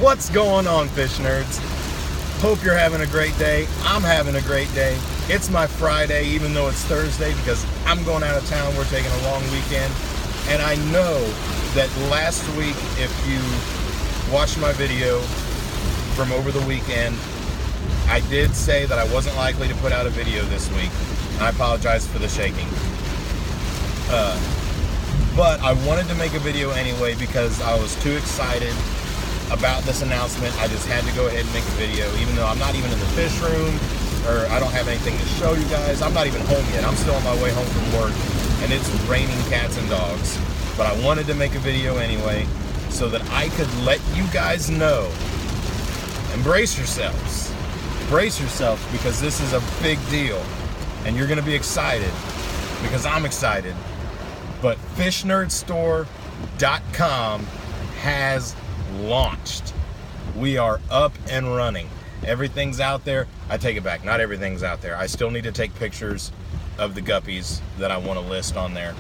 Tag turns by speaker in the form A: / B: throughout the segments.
A: What's going on, fish nerds? Hope you're having a great day. I'm having a great day. It's my Friday, even though it's Thursday, because I'm going out of town. We're taking a long weekend. And I know that last week, if you watched my video from over the weekend, I did say that I wasn't likely to put out a video this week. And I apologize for the shaking. But I wanted to make a video anyway because I was too excited about this announcement. I just had to go ahead and make a video, even though I'm not even in the fish room, or I don't have anything to show you guys. I'm not even home yet. I'm still on my way home from work, and it's raining cats and dogs. But I wanted to make a video anyway so that I could let you guys know. And brace yourselves. Brace yourself, because this is a big deal. And you're going to be excited, because I'm excited. But fishnerdstore.com has launched. We are up and running. Everything's out there. I take it back. Not everything's out there. I still need to take pictures of the guppies that I want to list on there.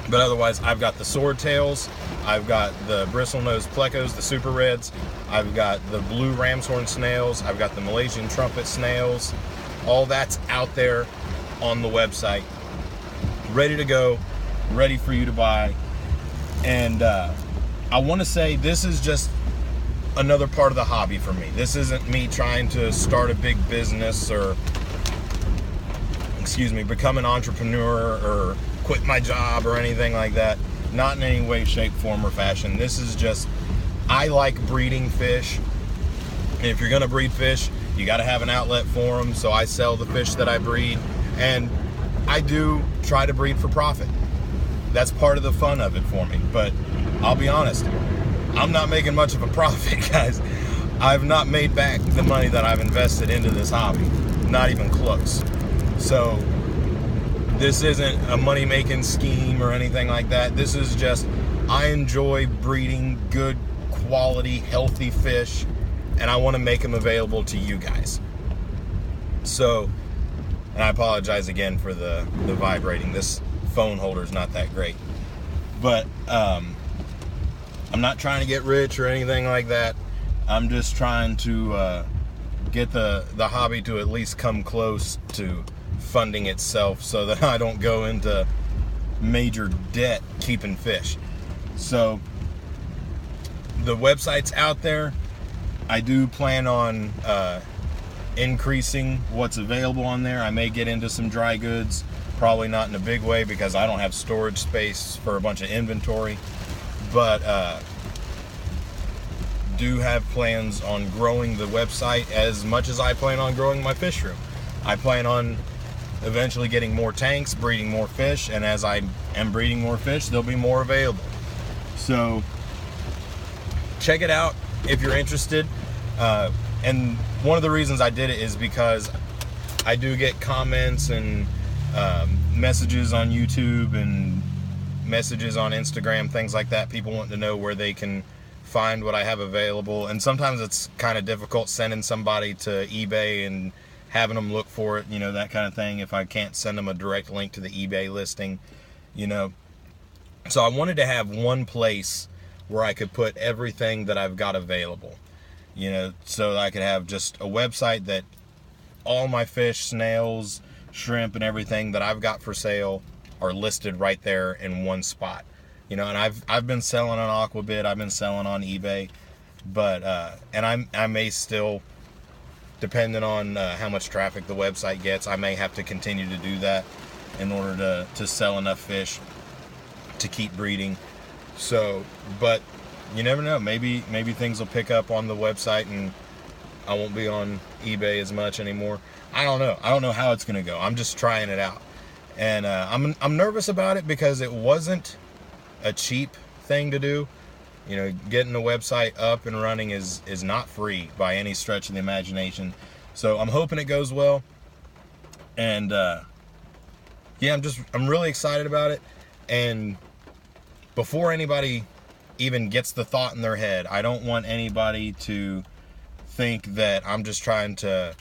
A: But otherwise, I've got the swordtails. I've got the bristlenose plecos, the super reds. I've got the blue ram's horn snails. I've got the Malaysian trumpet snails. All that's out there on the website. Ready to go. Ready for you to buy. And I want to say this is just another part of the hobby for me. This isn't me trying to start a big business or, become an entrepreneur or quit my job or anything like that. Not in any way, shape, form, or fashion. This is just, I like breeding fish. And if you're going to breed fish, you got to have an outlet for them. So I sell the fish that I breed. And I do try to breed for profit. That's part of the fun of it for me. But I'll be honest, I'm not making much of a profit, guys. I've not made back the money that I've invested into this hobby. Not even close. So this isn't a money-making scheme or anything like that. This is just, I enjoy breeding good quality, healthy fish, and I want to make them available to you guys. So, and I apologize again for the vibrating. This phone holder is not that great. But, I'm not trying to get rich or anything like that. I'm just trying to get the hobby to at least come close to funding itself so that I don't go into major debt keeping fish. So the website's out there. I do plan on increasing what's available on there. I may get into some dry goods, probably not in a big way because I don't have storage space for a bunch of inventory. But do have plans on growing the website as much as I plan on growing my fish room. I plan on eventually getting more tanks, breeding more fish, and as I am breeding more fish, there'll be more available. So check it out if you're interested. And one of the reasons I did it is because I do get comments and messages on YouTube and messages on Instagram, things like that. People want to know where they can find what I have available, and sometimes it's kind of difficult sending somebody to eBay and having them look for it, that kind of thing, if I can't send them a direct link to the eBay listing, So I wanted to have one place where I could put everything that I've got available, so that I could have just a website that all my fish, snails, shrimp, and everything that I've got for sale are listed right there in one spot. And I've been selling on Aquabid, I've been selling on eBay, but and I may still, depending on how much traffic the website gets, I may have to continue to do that in order to sell enough fish to keep breeding. So, but you never know. Maybe things will pick up on the website and I won't be on eBay as much anymore. I don't know. I don't know how it's gonna go. I'm just trying it out, and I'm nervous about it because it wasn't a cheap thing to do. Getting the website up and running is not free by any stretch of the imagination. So I'm hoping it goes well. And yeah, I'm really excited about it. And before anybody even gets the thought in their head, I don't want anybody to think that I'm just trying to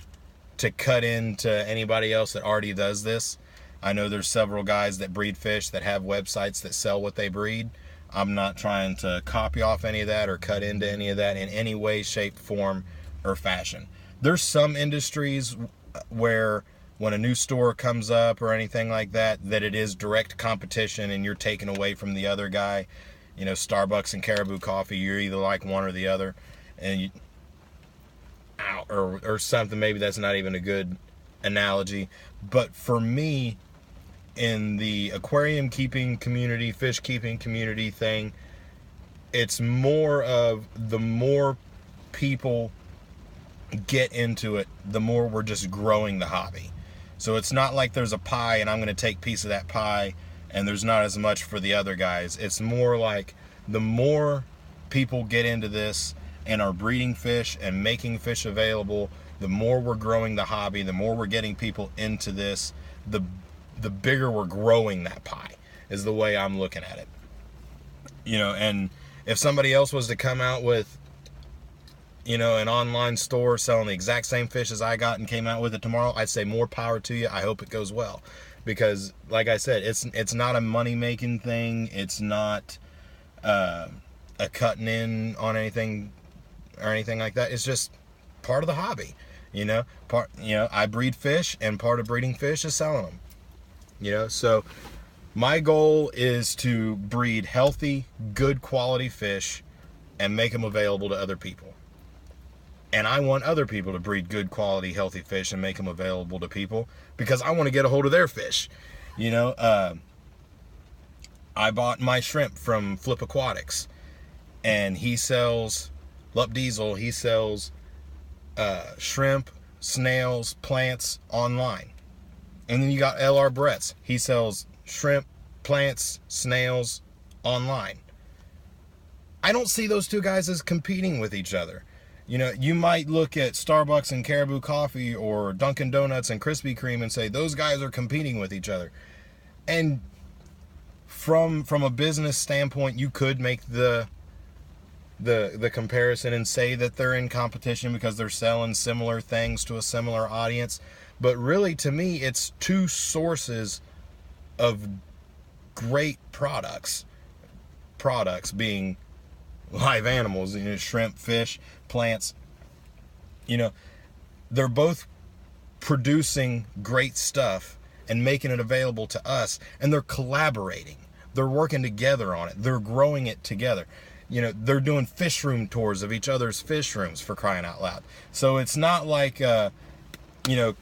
A: cut into anybody else that already does this. I know there's several guys that breed fish that have websites that sell what they breed. I'm not trying to copy off any of that or cut into any of that in any way, shape, form, or fashion. There's some industries where when a new store comes up or anything like that, that it is direct competition and you're taken away from the other guy. You know, Starbucks and Caribou Coffee, you're either like one or the other. And you, or something, maybe that's not even a good analogy. But for me, in the aquarium keeping community, fish keeping community thing, it's more of the more people get into it, the more we're just growing the hobby. So it's not like there's a pie and I'm going to take a piece of that pie and there's not as much for the other guys. It's more like the more people get into this and are breeding fish and making fish available, the more we're growing the hobby, the more we're getting people into this, the bigger we're growing that pie, is the way I'm looking at it. You know, and if somebody else was to come out with, you know, an online store selling the exact same fish as I got and came out with it tomorrow, I'd say more power to you. I hope it goes well. Because, like I said, it's not a money-making thing. It's not a cutting in on anything or anything like that. It's just part of the hobby. You know, I breed fish, and part of breeding fish is selling them. You know, so my goal is to breed healthy, good quality fish and make them available to other people. And I want other people to breed good quality, healthy fish and make them available to people because I want to get a hold of their fish. You know, I bought my shrimp from Flip Aquatics, and he sells, Lup Diesel, he sells shrimp, snails, plants online. And then you got LR Bretts. He sells shrimp, plants, snails online. I don't see those two guys as competing with each other. You know, you might look at Starbucks and Caribou Coffee or Dunkin' Donuts and Krispy Kreme and say those guys are competing with each other. And from a business standpoint, you could make the comparison and say that they're in competition because they're selling similar things to a similar audience. But really, to me, it's two sources of great products. Products being live animals, you know, shrimp, fish, plants. You know, they're both producing great stuff and making it available to us, and they're collaborating. They're working together on it. They're growing it together. You know, they're doing fish room tours of each other's fish rooms, for crying out loud. So it's not like, you know,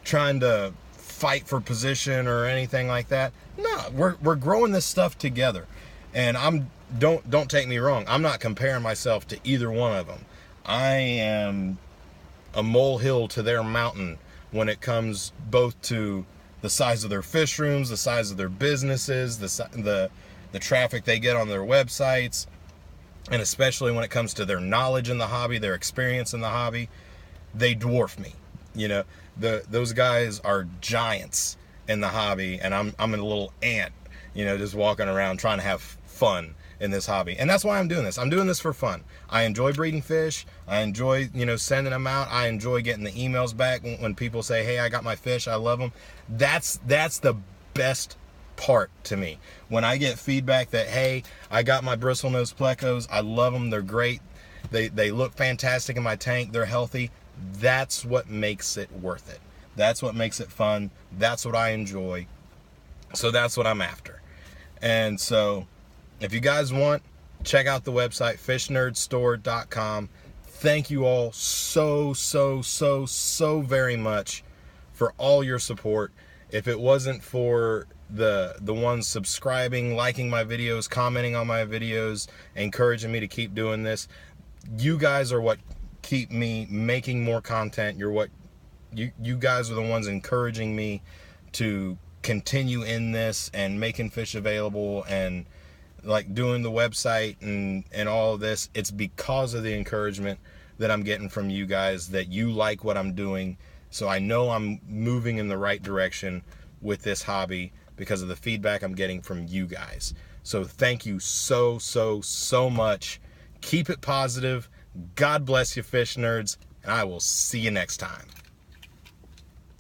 A: trying to fight for position or anything like that. No, we're growing this stuff together. And don't take me wrong, I'm not comparing myself to either one of them. I am a molehill to their mountain when it comes both to the size of their fish rooms, the size of their businesses, the traffic they get on their websites, and especially when it comes to their knowledge in the hobby, their experience in the hobby. They dwarf me. You know, those guys are giants in the hobby, and I'm a little ant, you know, just walking around trying to have fun in this hobby. And that's why I'm doing this. I'm doing this for fun. I enjoy breeding fish. I enjoy, you know, sending them out. I enjoy getting the emails back when people say, hey, I got my fish, I love them. That's the best part to me. When I get feedback that, hey, I got my bristlenose plecos, I love them, they're great, they look fantastic in my tank, they're healthy, that's what makes it worth it. That's what makes it fun. That's what I enjoy. So that's what I'm after. And so if you guys want, check out the website, fishnerdstore.com. Thank you all so very much for all your support. If it wasn't for the ones subscribing, liking my videos, commenting on my videos, encouraging me to keep doing this, you guys are what keep me making more content. You're what you guys are the ones encouraging me to continue in this and making fish available and like doing the website and all of this. It's because of the encouragement that I'm getting from you guys, that you like what I'm doing. So I know I'm moving in the right direction with this hobby because of the feedback I'm getting from you guys. So thank you so much. Keep it positive. God bless you, fish nerds, and I will see you next time.